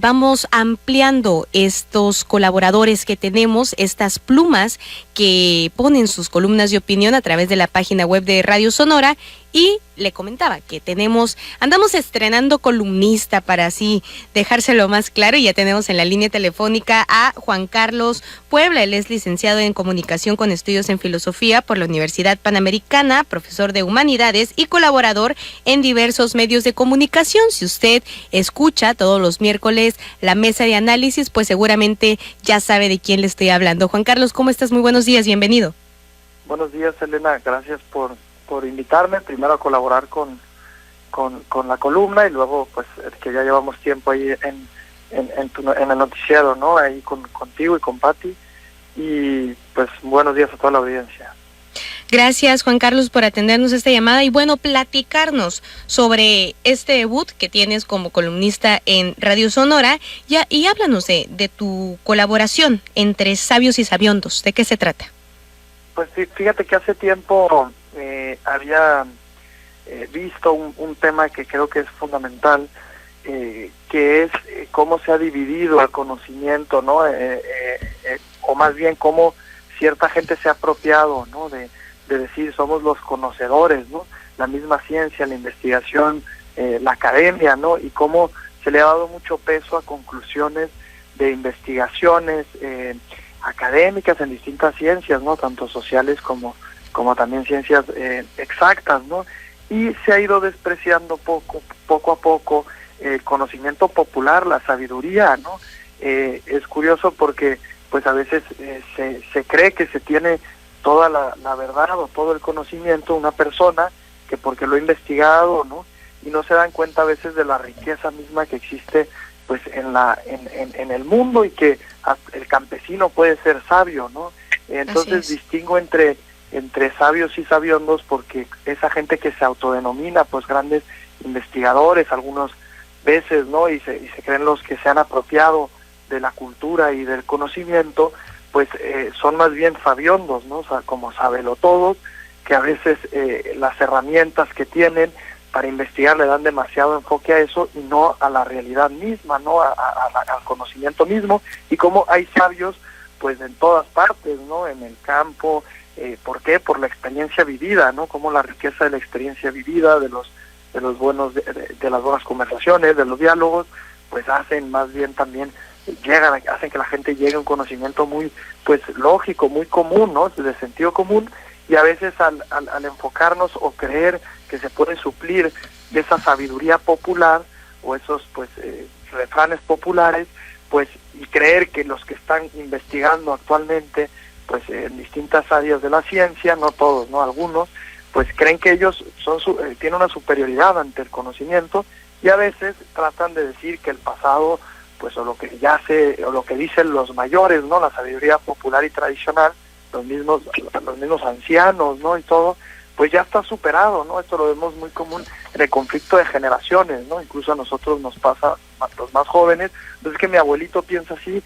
vamos ampliando estos colaboradores que tenemos, estas plumas que ponen sus columnas de opinión a través de la página web de Radio Sonora. Y le comentaba que andamos estrenando columnista para así dejárselo más claro, y ya tenemos en la línea telefónica a Juan Carlos Puebla. Él es licenciado en Comunicación con estudios en Filosofía por la Universidad Panamericana, profesor de Humanidades y colaborador en diversos medios de comunicación. Si usted escucha todos los miércoles la mesa de análisis, pues seguramente ya sabe de quién le estoy hablando. Juan Carlos, ¿cómo estás? Muy buenos días, bienvenido. Buenos días, Elena, gracias por invitarme, primero a colaborar con la columna y luego pues que ya llevamos tiempo ahí en el noticiero, ¿no? Ahí contigo y con Pati, y pues buenos días a toda la audiencia. Gracias, Juan Carlos, por atendernos esta llamada y bueno, platicarnos sobre este debut que tienes como columnista en Radio Sonora, y háblanos de tu colaboración entre Sabios y Sabiondos. ¿De qué se trata? Pues fíjate que hace tiempo había visto un tema que creo que es fundamental, que es cómo se ha dividido el conocimiento, ¿no? O más bien cómo cierta gente se ha apropiado, ¿no? De decir somos los conocedores, ¿no? La misma ciencia, la investigación, la academia, ¿no? Y cómo se le ha dado mucho peso a conclusiones de investigaciones académicas en distintas ciencias, ¿no? Tanto sociales como también ciencias exactas, ¿no? Y se ha ido despreciando poco a poco el conocimiento popular, la sabiduría, ¿no? Es curioso porque pues a veces se cree que se tiene toda la verdad o todo el conocimiento una persona, que porque lo ha investigado, ¿no? Y no se dan cuenta a veces de la riqueza misma que existe pues en el mundo, y que el campesino puede ser sabio, ¿no? Entonces distingo entre sabios y sabiondos, porque esa gente que se autodenomina pues grandes investigadores algunas veces, ¿no? Y se creen los que se han apropiado de la cultura y del conocimiento, pues son más bien sabiondos, ¿no? O sea, como sabelotodos, que a veces las herramientas que tienen para investigar le dan demasiado enfoque a eso y no a la realidad misma, ¿no? Al conocimiento mismo. Y como hay sabios pues en todas partes, ¿no? En el campo. ¿Por qué? Por la experiencia vivida, ¿no? Como la riqueza de la experiencia vivida, de las buenas conversaciones, de los diálogos, pues hacen más bien también hacen que la gente llegue a un conocimiento muy pues lógico, muy común, ¿no? De sentido común. Y a veces al enfocarnos o creer que se puede suplir de esa sabiduría popular o esos pues refranes populares, pues, y creer que los que están investigando actualmente pues en distintas áreas de la ciencia, no todos, no algunos, pues creen que ellos tienen una superioridad ante el conocimiento, y a veces tratan de decir que el pasado, pues o lo que dicen los mayores, ¿no? La sabiduría popular y tradicional, los mismos ancianos, ¿no? Y todo, pues ya está superado, ¿no? Esto lo vemos muy común en el conflicto de generaciones, ¿no? Incluso a nosotros nos pasa, a los más jóvenes. Entonces, que mi abuelito piensa así,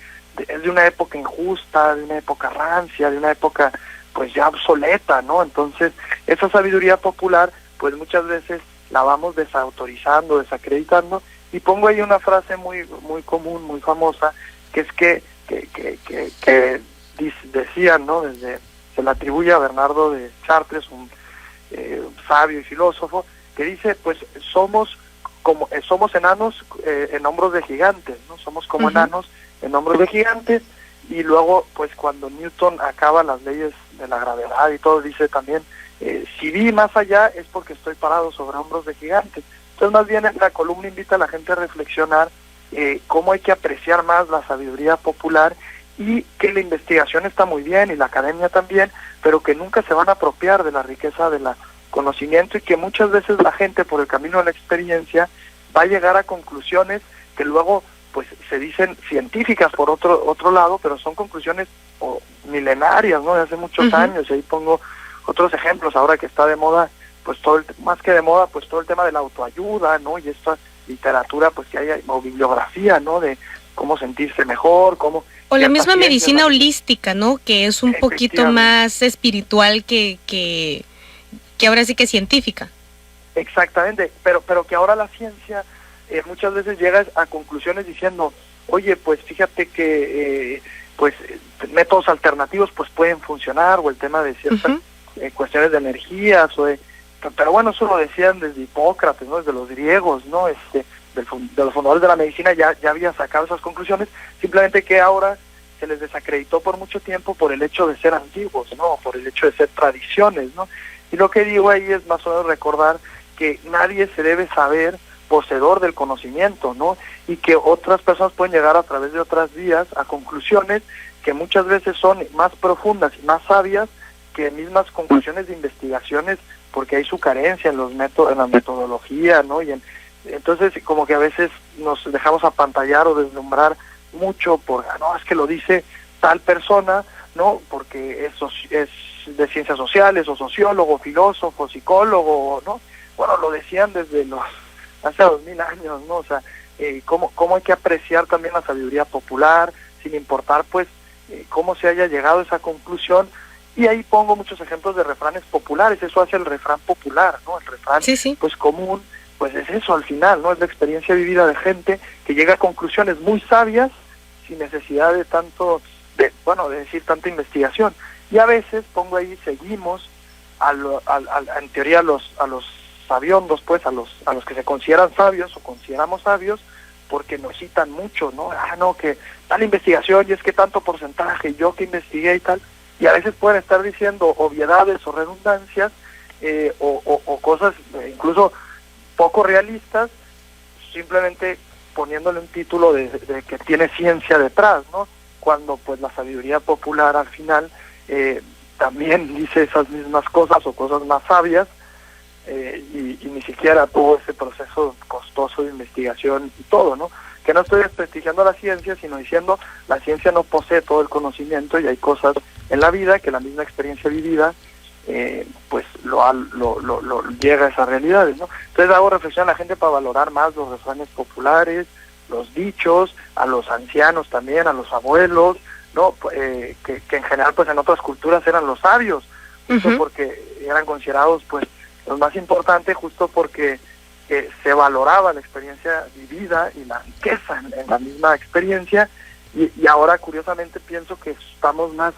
es de una época injusta, de una época rancia, de una época pues ya obsoleta, ¿no? Entonces, esa sabiduría popular, pues muchas veces la vamos desautorizando, desacreditando, y pongo ahí una frase muy común, muy famosa, que es que decían, ¿no? Se le atribuye a Bernardo de Chartres, un sabio y filósofo, que dice, pues somos enanos en hombros de gigantes, ¿no? Somos como enanos en hombros de gigantes. Y luego, pues cuando Newton acaba las leyes de la gravedad y todo, dice también, si vi más allá es porque estoy parado sobre hombros de gigantes. Entonces, más bien la columna invita a la gente a reflexionar cómo hay que apreciar más la sabiduría popular, y que la investigación está muy bien y la academia también, pero que nunca se van a apropiar de la riqueza del conocimiento, y que muchas veces la gente, por el camino de la experiencia, va a llegar a conclusiones que luego pues se dicen científicas por otro lado, pero son conclusiones milenarias, ¿no? De hace muchos años. Y ahí pongo otros ejemplos ahora que está de moda, pues más que de moda, pues todo el tema de la autoayuda, ¿no? Y esta literatura pues que hay, o bibliografía, ¿no? De cómo sentirse mejor, cómo... O la misma medicina holística, ¿no? Que es un poquito más espiritual que ahora sí que científica. Exactamente, pero que ahora la ciencia muchas veces llegas a conclusiones diciendo, oye, pues fíjate que pues métodos alternativos pues pueden funcionar, o el tema de ciertas cuestiones de energías, pero bueno, eso lo decían desde Hipócrates, ¿no? Desde los griegos, ¿no? De los fundadores de la medicina ya habían sacado esas conclusiones, simplemente que ahora se les desacreditó por mucho tiempo por el hecho de ser antiguos, ¿no? Por el hecho de ser tradiciones, ¿no? Y lo que digo ahí es más o menos recordar que nadie se debe saber poseedor del conocimiento, ¿no? Y que otras personas pueden llegar a través de otras vías a conclusiones que muchas veces son más profundas y más sabias que mismas conclusiones de investigaciones, porque hay su carencia en los métodos, en la metodología, ¿no? Entonces como que a veces nos dejamos apantallar o deslumbrar mucho por, no, es que lo dice tal persona, ¿no? Porque es de ciencias sociales, o sociólogo, filósofo, psicólogo, ¿no? Bueno, lo decían desde hace 2000 años, ¿no? O sea, cómo hay que apreciar también la sabiduría popular, sin importar, pues, cómo se haya llegado a esa conclusión. Y ahí pongo muchos ejemplos de refranes populares, eso hace el refrán popular, ¿no? El refrán, pues, común, pues es eso al final, ¿no? Es la experiencia vivida de gente que llega a conclusiones muy sabias sin necesidad de de decir tanta investigación. Y a veces pongo ahí, seguimos en teoría a los sabiondos, pues, a los que se consideran sabios o consideramos sabios, porque nos citan mucho, ¿no? No, que tal investigación, y es que tanto porcentaje, yo que investigué y tal, y a veces pueden estar diciendo obviedades o redundancias, o cosas incluso poco realistas, simplemente poniéndole un título de que tiene ciencia detrás, ¿no? Cuando pues la sabiduría popular al final también dice esas mismas cosas o cosas más sabias, y ni siquiera tuvo ese proceso costoso de investigación y todo, ¿no? Que no estoy desprestigiando la ciencia, sino diciendo la ciencia no posee todo el conocimiento, y hay cosas en la vida que la misma experiencia vivida pues lo llega a esas realidades, ¿no? Entonces hago reflexión a la gente para valorar más los refranes populares, los dichos, a los ancianos también, a los abuelos, ¿no? Que en general pues en otras culturas eran los sabios, justo porque eran considerados pues los más importantes, justo porque se valoraba la experiencia vivida y la riqueza en la misma experiencia, y ahora curiosamente pienso que estamos más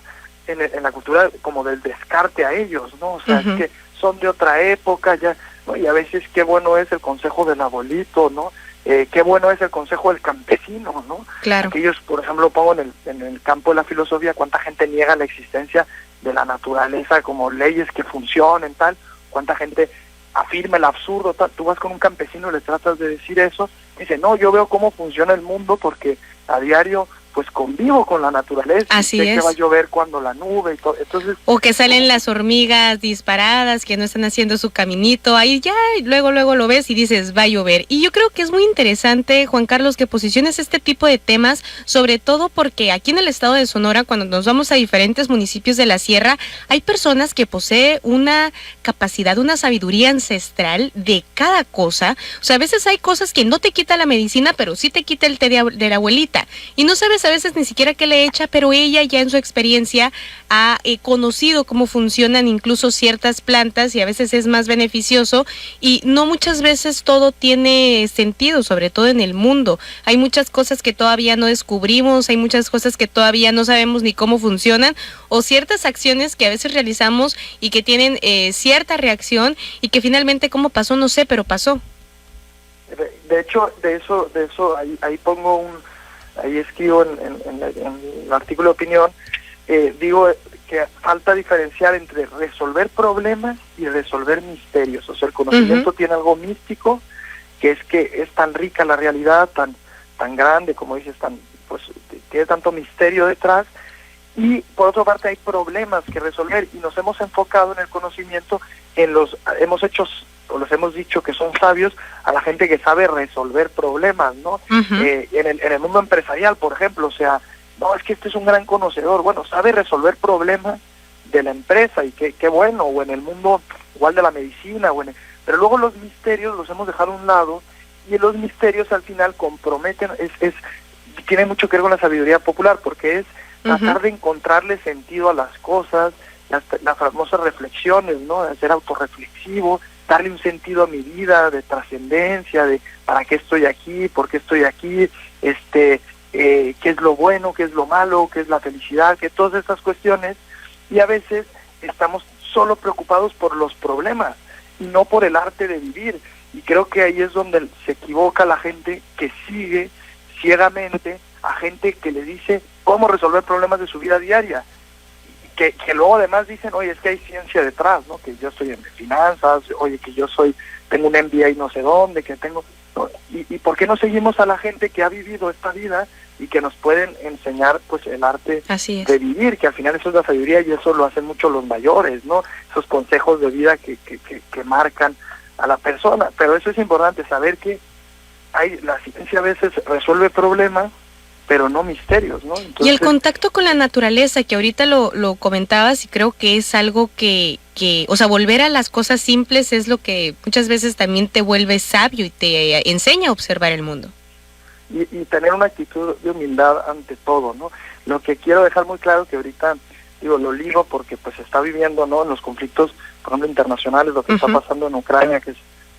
en la cultura como del descarte a ellos, ¿no? O sea, es que son de otra época ya, ¿no? Y a veces qué bueno es el consejo del abuelito, ¿no? Qué bueno es el consejo del campesino, ¿no? Claro. Aquellos, por ejemplo, pongo en el campo de la filosofía, cuánta gente niega la existencia de la naturaleza como leyes que funcionen, tal, cuánta gente afirma el absurdo, tal. Tú vas con un campesino y le tratas de decir eso, y dice, no, yo veo cómo funciona el mundo porque a diario pues convivo con la naturaleza. Así sé es. que va a llover cuando la nube y todo. Entonces, o que salen las hormigas disparadas, que no están haciendo su caminito, ahí ya luego lo ves y dices, va a llover. Y yo creo que es muy interesante, Juan Carlos, que posiciones este tipo de temas, sobre todo porque aquí en el estado de Sonora, cuando nos vamos a diferentes municipios de la sierra, hay personas que poseen una capacidad, una sabiduría ancestral de cada cosa. O sea, a veces hay cosas que no te quita la medicina, pero sí te quita el té de la abuelita. Y no sabes a veces ni siquiera qué le echa, pero ella ya en su experiencia ha conocido cómo funcionan incluso ciertas plantas, y a veces es más beneficioso, y no muchas veces todo tiene sentido, sobre todo en el mundo. Hay muchas cosas que todavía no descubrimos, hay muchas cosas que todavía no sabemos ni cómo funcionan, o ciertas acciones que a veces realizamos y que tienen cierta reacción, y que finalmente cómo pasó, no sé, pero pasó. De hecho, de eso ahí pongo ahí escribo en el artículo de opinión, digo que falta diferenciar entre resolver problemas y resolver misterios. O sea, el conocimiento tiene algo místico, que es tan rica la realidad, tan grande, como dices, pues tiene tanto misterio detrás, y por otra parte hay problemas que resolver, y nos hemos enfocado en el conocimiento, les hemos dicho que son sabios a la gente que sabe resolver problemas, ¿no? En el mundo empresarial, por ejemplo, o sea, no, es que este es un gran conocedor, bueno, sabe resolver problemas de la empresa, y qué bueno, o en el mundo igual de la medicina, pero luego los misterios los hemos dejado a un lado, y los misterios al final comprometen, tiene mucho que ver con la sabiduría popular, porque es tratar de encontrarle sentido a las cosas, las famosas reflexiones, ¿no? De ser autorreflexivo, darle un sentido a mi vida, de trascendencia, de para qué estoy aquí, por qué estoy aquí, qué es lo bueno, qué es lo malo, qué es la felicidad, que todas estas cuestiones, y a veces estamos solo preocupados por los problemas y no por el arte de vivir, y creo que ahí es donde se equivoca la gente que sigue ciegamente a gente que le dice cómo resolver problemas de su vida diaria, que luego además dicen, oye, es que hay ciencia detrás, ¿no? Que yo estoy en finanzas, oye, que yo tengo un MBA no sé dónde, que tengo... ¿no? ¿Y por qué no seguimos a la gente que ha vivido esta vida y que nos pueden enseñar pues el arte de vivir, que al final eso es la sabiduría y eso lo hacen mucho los mayores, ¿no? Esos consejos de vida que marcan a la persona, pero eso es importante, saber que la ciencia a veces resuelve problemas, pero no misterios, ¿no? Entonces, y el contacto con la naturaleza, que ahorita lo comentabas, y creo que es algo que, o sea, volver a las cosas simples es lo que muchas veces también te vuelve sabio y te enseña a observar el mundo. Y tener una actitud de humildad ante todo, ¿no? Lo que quiero dejar muy claro que ahorita, lo ligo porque pues se está viviendo, ¿no? En los conflictos, por ejemplo, internacionales, lo que está pasando en Ucrania, que es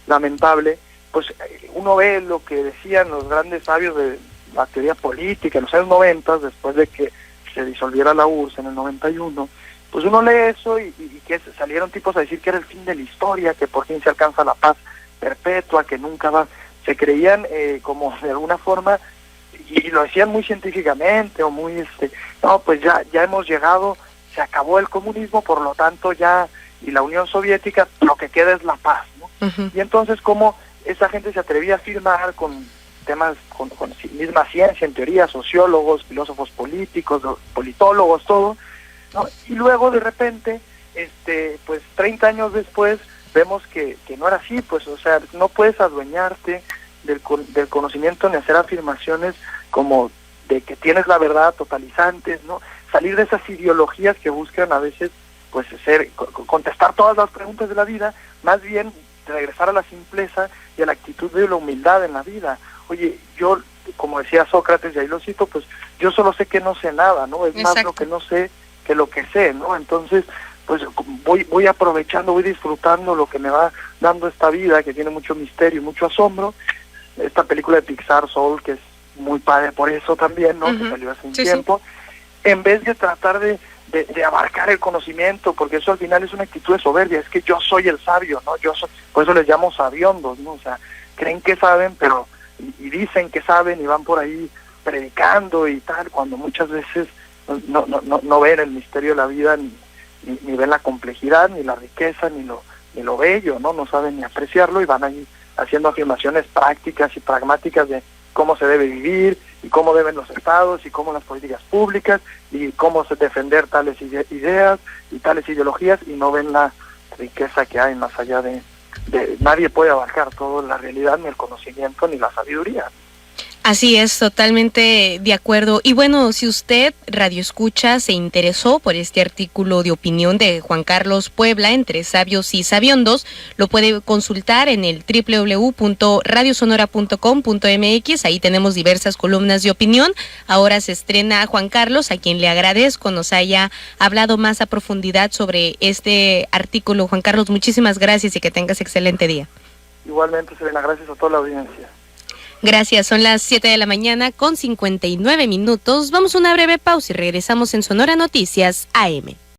lamentable, pues uno ve lo que decían los grandes sabios de la teoría política en los años 90, después de que se disolviera la URSS en el 91, pues uno lee eso y que salieron tipos a decir que era el fin de la historia, que por fin se alcanza la paz perpetua, que nunca va... Se creían como de alguna forma, y lo decían muy científicamente, o muy, no, pues ya hemos llegado, se acabó el comunismo, por lo tanto ya, y la Unión Soviética, lo que queda es la paz, ¿no? Y entonces, ¿cómo esa gente se atrevía a afirmar con temas, con misma ciencia, en teoría, sociólogos, filósofos políticos, politólogos, todo, ¿no? Y luego de repente, pues 30 años después, vemos que no era así, pues, o sea, no puedes adueñarte del conocimiento ni hacer afirmaciones como de que tienes la verdad, totalizantes, ¿no? Salir de esas ideologías que buscan a veces, pues, contestar todas las preguntas de la vida, más bien regresar a la simpleza y a la actitud de la humildad en la vida. Oye, yo, como decía Sócrates, y ahí lo cito, pues, yo solo sé que no sé nada, ¿no? Es más lo que no sé que lo que sé, ¿no? Entonces, pues voy aprovechando, voy disfrutando lo que me va dando esta vida, que tiene mucho misterio y mucho asombro. Esta película de Pixar, Soul, que es muy padre por eso también, ¿no? Que salió hace un tiempo. En vez de tratar de abarcar el conocimiento, porque eso al final es una actitud de soberbia, es que yo soy el sabio, ¿no? Por eso les llamo sabiondos, ¿no? O sea, creen que saben, pero y dicen que saben y van por ahí predicando y tal, cuando muchas veces no ven el misterio de la vida, ni ven la complejidad, ni la riqueza, ni lo bello, no saben ni apreciarlo y van ahí haciendo afirmaciones prácticas y pragmáticas de cómo se debe vivir y cómo deben los estados y cómo las políticas públicas y cómo se defender tales ideas y tales ideologías, y no ven la riqueza que hay más allá de nadie puede abarcar toda la realidad, ni el conocimiento, ni la sabiduría. Así es, totalmente de acuerdo. Y bueno, si usted, Radio Escucha, se interesó por este artículo de opinión de Juan Carlos Puebla, Entre Sabios y Sabiondos, lo puede consultar en el www.radiosonora.com.mx. Ahí tenemos diversas columnas de opinión. Ahora se estrena Juan Carlos, a quien le agradezco nos haya hablado más a profundidad sobre este artículo. Juan Carlos, muchísimas gracias y que tengas excelente día. Igualmente, Serena, gracias a toda la audiencia. Gracias, son las 7 de la mañana con 59 minutos. Vamos a una breve pausa y regresamos en Sonora Noticias AM.